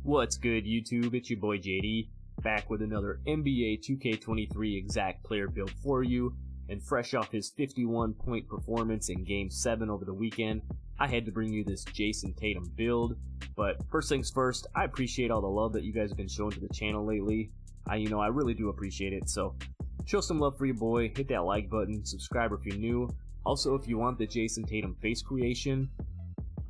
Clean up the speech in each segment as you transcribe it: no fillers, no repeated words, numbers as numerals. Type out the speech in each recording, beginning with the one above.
What's good, YouTube? It's your boy JD, back with another NBA 2K23 exact player build for you. And fresh off his 51-point performance in Game 7 over the weekend, I had to bring you this Jayson Tatum build. But first things first, I appreciate all the love that you guys have been showing to the channel lately. I really do appreciate it. So show some love for your boy, hit that like button, subscribe if you're new. Also, if you want the Jayson Tatum face creation,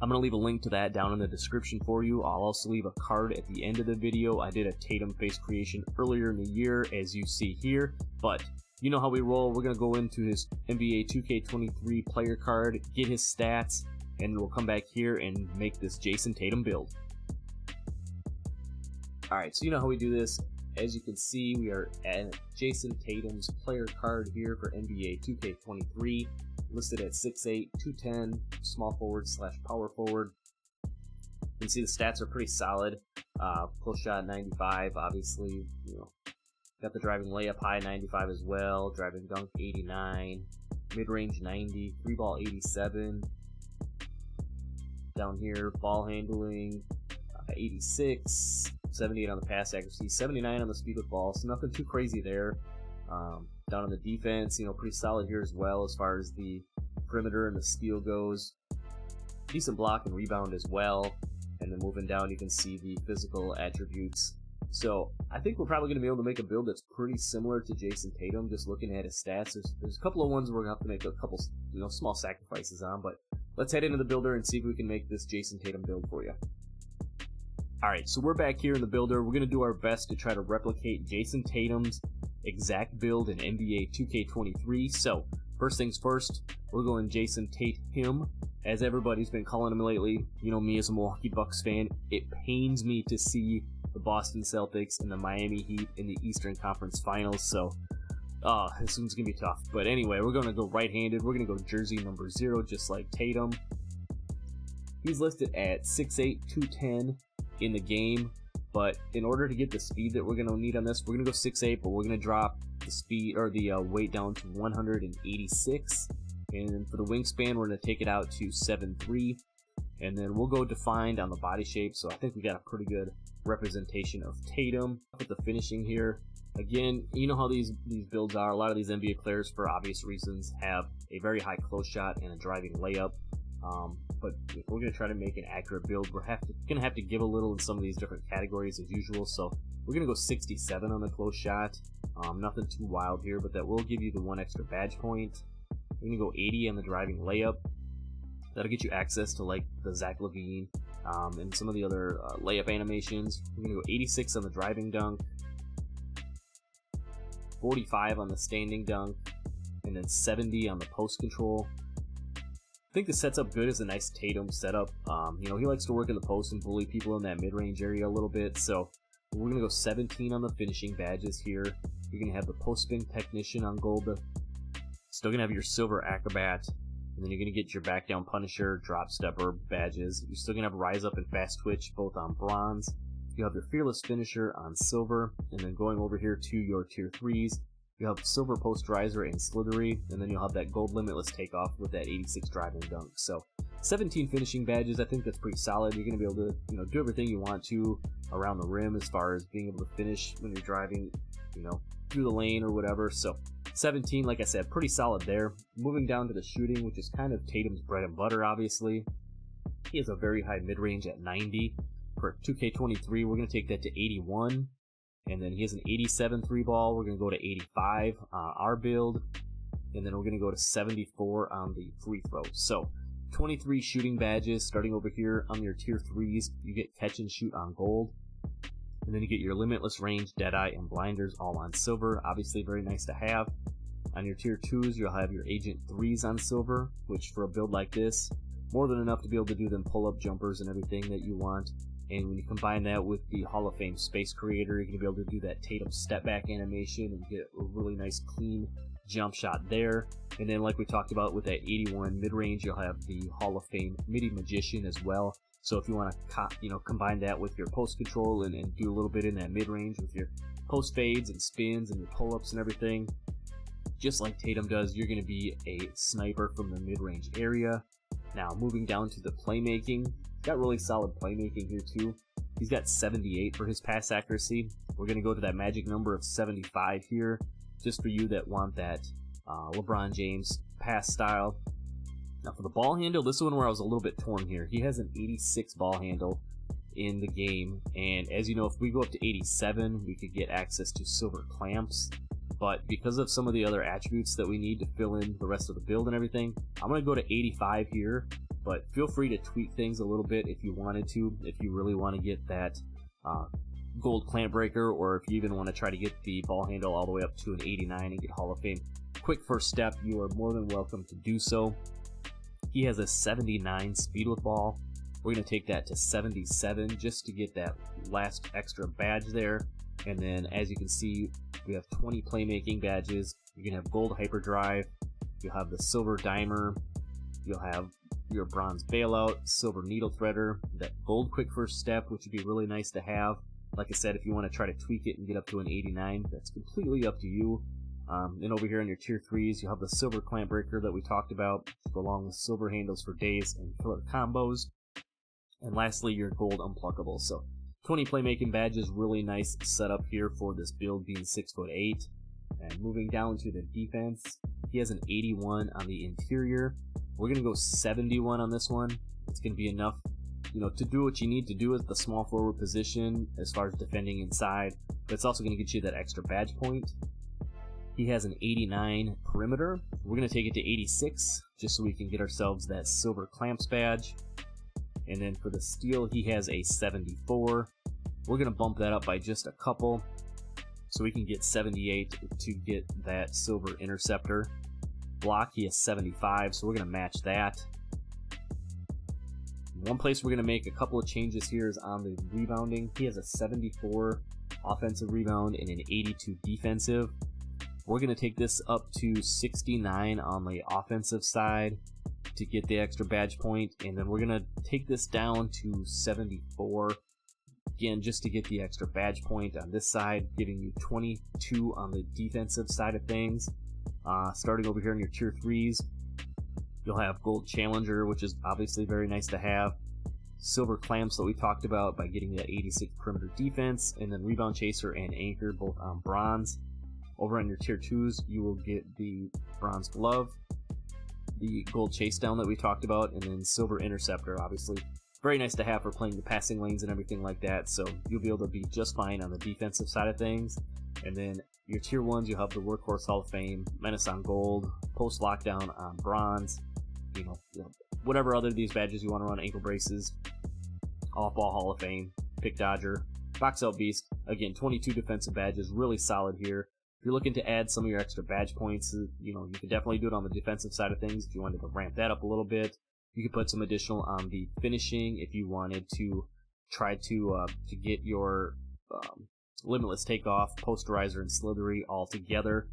I'm going to leave a link to that down in the description for you. I'll also leave a card at the end of the video. I did a Tatum face creation earlier in the year, as you see here. But you know how we roll. We're going to go into his NBA 2K23 player card, get his stats, and we'll come back here and make this Jayson Tatum build. Alright, so you know how we do this. As you can see, we are at Jayson Tatum's player card here for NBA 2K23. Listed at 6'8", 210, small forward / power forward. You can see the stats are pretty solid. Close shot 95, obviously. Got the driving layup high 95 as well. Driving dunk 89, mid range 90, free ball 87. Down here, ball handling 86, 78 on the pass accuracy, 79 on the speed with ball. So nothing too crazy there. Down on the defense, pretty solid here as well as far as the perimeter and the steal goes. Decent block and rebound as well. And then moving down, you can see the physical attributes. So I think we're probably going to be able to make a build that's pretty similar to Jayson Tatum. Just looking at his stats, there's a couple of ones we're going to have to make a couple, small sacrifices on. But let's head into the builder and see if we can make this Jayson Tatum build for you. Alright, so we're back here in the builder. We're going to do our best to try to replicate Jayson Tatum's exact build in NBA 2K23. So first things first, we're going Jayson Tatum, as everybody's been calling him lately. Me as a Milwaukee Bucks fan, it pains me to see the Boston Celtics and the Miami Heat in the Eastern Conference Finals. So this one's gonna be tough. But anyway, we're gonna go right-handed. We're gonna go jersey number 0, just like Tatum. He's listed at 6'8", 210 in the game. But in order to get the speed that we're going to need on this, we're going to go 6'8", but we're going to drop the speed or the weight down to 186. And for the wingspan, we're going to take it out to 7'3". And then we'll go defined on the body shape. So I think we got a pretty good representation of Tatum. With the finishing here, again, you know how these builds are. A lot of these NBA players, for obvious reasons, have a very high close shot and a driving layup. But if we're going to try to make an accurate build, we're going to have to give a little in some of these different categories as usual. So we're going to go 67 on the close shot. Nothing too wild here, but that will give you the 1 extra badge point. We're going to go 80 on the driving layup. That'll get you access to like the Zach LaVine and some of the other layup animations. We're going to go 86 on the driving dunk, 45 on the standing dunk, and then 70 on the post control. I think this sets up good as a nice Tatum setup. He likes to work in the post and bully people in that mid-range area a little bit. So we're going to go 17 on the finishing badges here. You're going to have the post-spin technician on gold. Still going to have your silver acrobat. And then you're going to get your back down punisher, drop stepper badges. You're still going to have rise up and fast twitch both on bronze. You have your fearless finisher on silver. And then going over here to your tier 3s. You have silver posterizer and slithery, and then you'll have that gold limitless takeoff with that 86 driving dunk. So 17 finishing badges, I think that's pretty solid. You're going to be able to do everything you want to around the rim as far as being able to finish when you're driving through the lane or whatever. So 17, like I said, pretty solid there. Moving down to the shooting, which is kind of Tatum's bread and butter, obviously. He has a very high mid-range at 90. For 2K23, we're going to take that to 81. And then he has an 87 3 ball. We're going to go to 85 on our build. And then we're going to go to 74 on the free throws. So 23 shooting badges starting over here on your tier 3s. You get catch and shoot on gold. And then you get your limitless range, deadeye, and blinders all on silver. Obviously very nice to have. On your tier 2s, you'll have your agent 3s on silver, which for a build like this, more than enough to be able to do them pull-up jumpers and everything that you want. And when you combine that with the Hall of Fame Space Creator, you're going to be able to do that Tatum step back animation and get a really nice clean jump shot there. And then like we talked about with that 81 mid-range, you'll have the Hall of Fame MIDI Magician as well. So if you want to combine that with your post control and do a little bit in that mid-range with your post fades and spins and your pull-ups and everything, just like Tatum does, you're going to be a sniper from the mid-range area. Now moving down to the playmaking, got really solid playmaking here too. He's got 78 for his pass accuracy. We're going to go to that magic number of 75 here, just for you that want that LeBron James pass style. Now for the ball handle, this is one where I was a little bit torn here. He has an 86 ball handle in the game, and as you know, if we go up to 87, we could get access to silver clamps. But because of some of the other attributes that we need to fill in the rest of the build and everything, I'm going to go to 85 here, but feel free to tweak things a little bit if you wanted to, if you really want to get that gold clamp breaker, or if you even want to try to get the ball handle all the way up to an 89 and get Hall of Fame. Quick first step, you are more than welcome to do so. He has a 79 speed with ball. We're going to take that to 77 just to get that last extra badge there. And then as you can see, we have 20 playmaking badges. You can have gold hyperdrive, you'll have the silver dimer, you'll have your bronze bailout, silver needle threader, that gold quick first step, which would be really nice to have. Like I said, if you want to try to tweak it and get up to an 89, that's completely up to you. And over here on your tier 3s, you'll have the silver clamp breaker that we talked about, along with silver handles for days and killer combos. And lastly, your gold unpluckable. So 20 playmaking badges, really nice setup here for this build being 6'8". And moving down to the defense, he has an 81 on the interior. We're going to go 71 on this one. It's going to be enough, you know, to do what you need to do at the small forward position as far as defending inside, but it's also going to get you that extra badge point. He has an 89 perimeter. We're going to take it to 86 just so we can get ourselves that silver clamps badge. And then for the steal, he has a 74. We're going to bump that up by just a couple so we can get 78 to get that silver interceptor. Block, he has 75, so we're going to match that. One place we're going to make a couple of changes here is on the rebounding. He has a 74 offensive rebound and an 82 defensive. We're going to take this up to 69 on the offensive side to get the extra badge point, and then we're going to take this down to 74 again just to get the extra badge point on this side, giving you 22 on the defensive side of things. Starting over here in your tier 3s, you'll have gold challenger, which is obviously very nice to have, silver clamps that we talked about by getting that 86 perimeter defense, and then rebound chaser and anchor both on bronze. Over on your tier 2s, you will get the bronze glove, the gold chase down that we talked about, and then silver interceptor, obviously. Very nice to have for playing the passing lanes and everything like that, so you'll be able to be just fine on the defensive side of things. And then your tier 1s, you'll have the Workhorse Hall of Fame, Menace on gold, Post Lockdown on bronze, you know, whatever other of these badges you want to run, ankle braces, Off Ball Hall of Fame, Pick Dodger, Box Out Beast. Again, 22 defensive badges, really solid here. If you're looking to add some of your extra badge points, you know, you can definitely do it on the defensive side of things if you wanted to ramp that up a little bit. You could put some additional on the finishing if you wanted to try to get your Limitless Takeoff, Posterizer, and Slithery all together.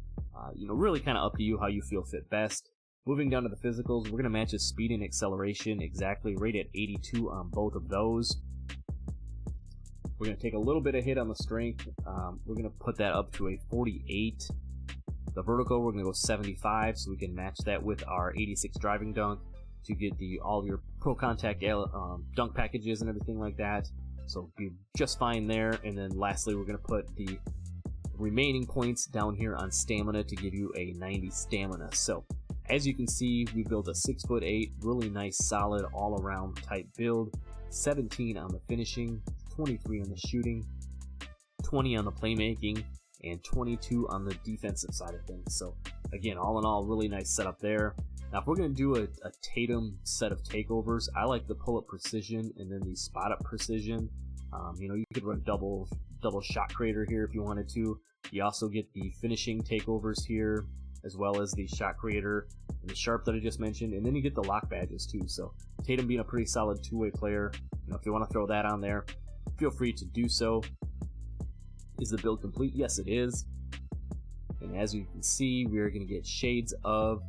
You know, really kind of up to you how you feel fit best. Moving down to the physicals, we're going to match his speed and acceleration exactly, right at 82 on both of those. We're going to take a little bit of hit on the strength. We're going to put that up to a 48. The vertical, we're going to go 75, so we can match that with our 86 driving dunk to get all of your pro contact dunk packages and everything like that. So be just fine there. And then lastly, we're going to put the remaining points down here on stamina to give you a 90 stamina. So as you can see, we built a 6'8", really nice, solid, all-around type build. 17 on the finishing, 23 on the shooting, 20 on the playmaking, and 22 on the defensive side of things. So again, all in all, really nice setup there. Now, if we're going to do a Tatum set of takeovers, I like the pull-up precision and then the spot-up precision. You know, you could run double shot creator here if you wanted to. You also get the finishing takeovers here, as well as the shot creator and the sharp that I just mentioned, and then you get the lock badges too. So Tatum being a pretty solid two-way player, you know, if you want to throw that on there, feel free to do so. Is the build complete? Yes, it is. And as you can see, we're going to get shades of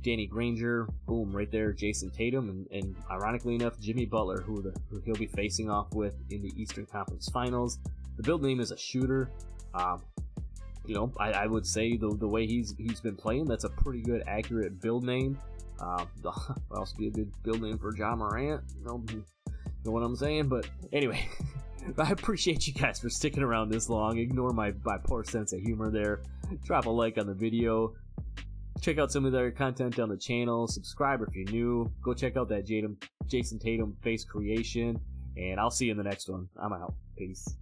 Danny Granger, boom, right there, Jayson Tatum, and ironically enough, Jimmy Butler, who he'll be facing off with in the Eastern Conference Finals. The build name is a shooter. You know, I would say the way he's been playing, that's a pretty good, accurate build name. Would also be a good build name for Ja Morant. You know what I'm saying? But anyway, I appreciate you guys for sticking around this long. Ignore my poor sense of humor there. Drop a like on the video. Check out some of their content on the channel. Subscribe if you're new. Go check out that Jayson Tatum face creation. And I'll see you in the next one. I'm out. Peace.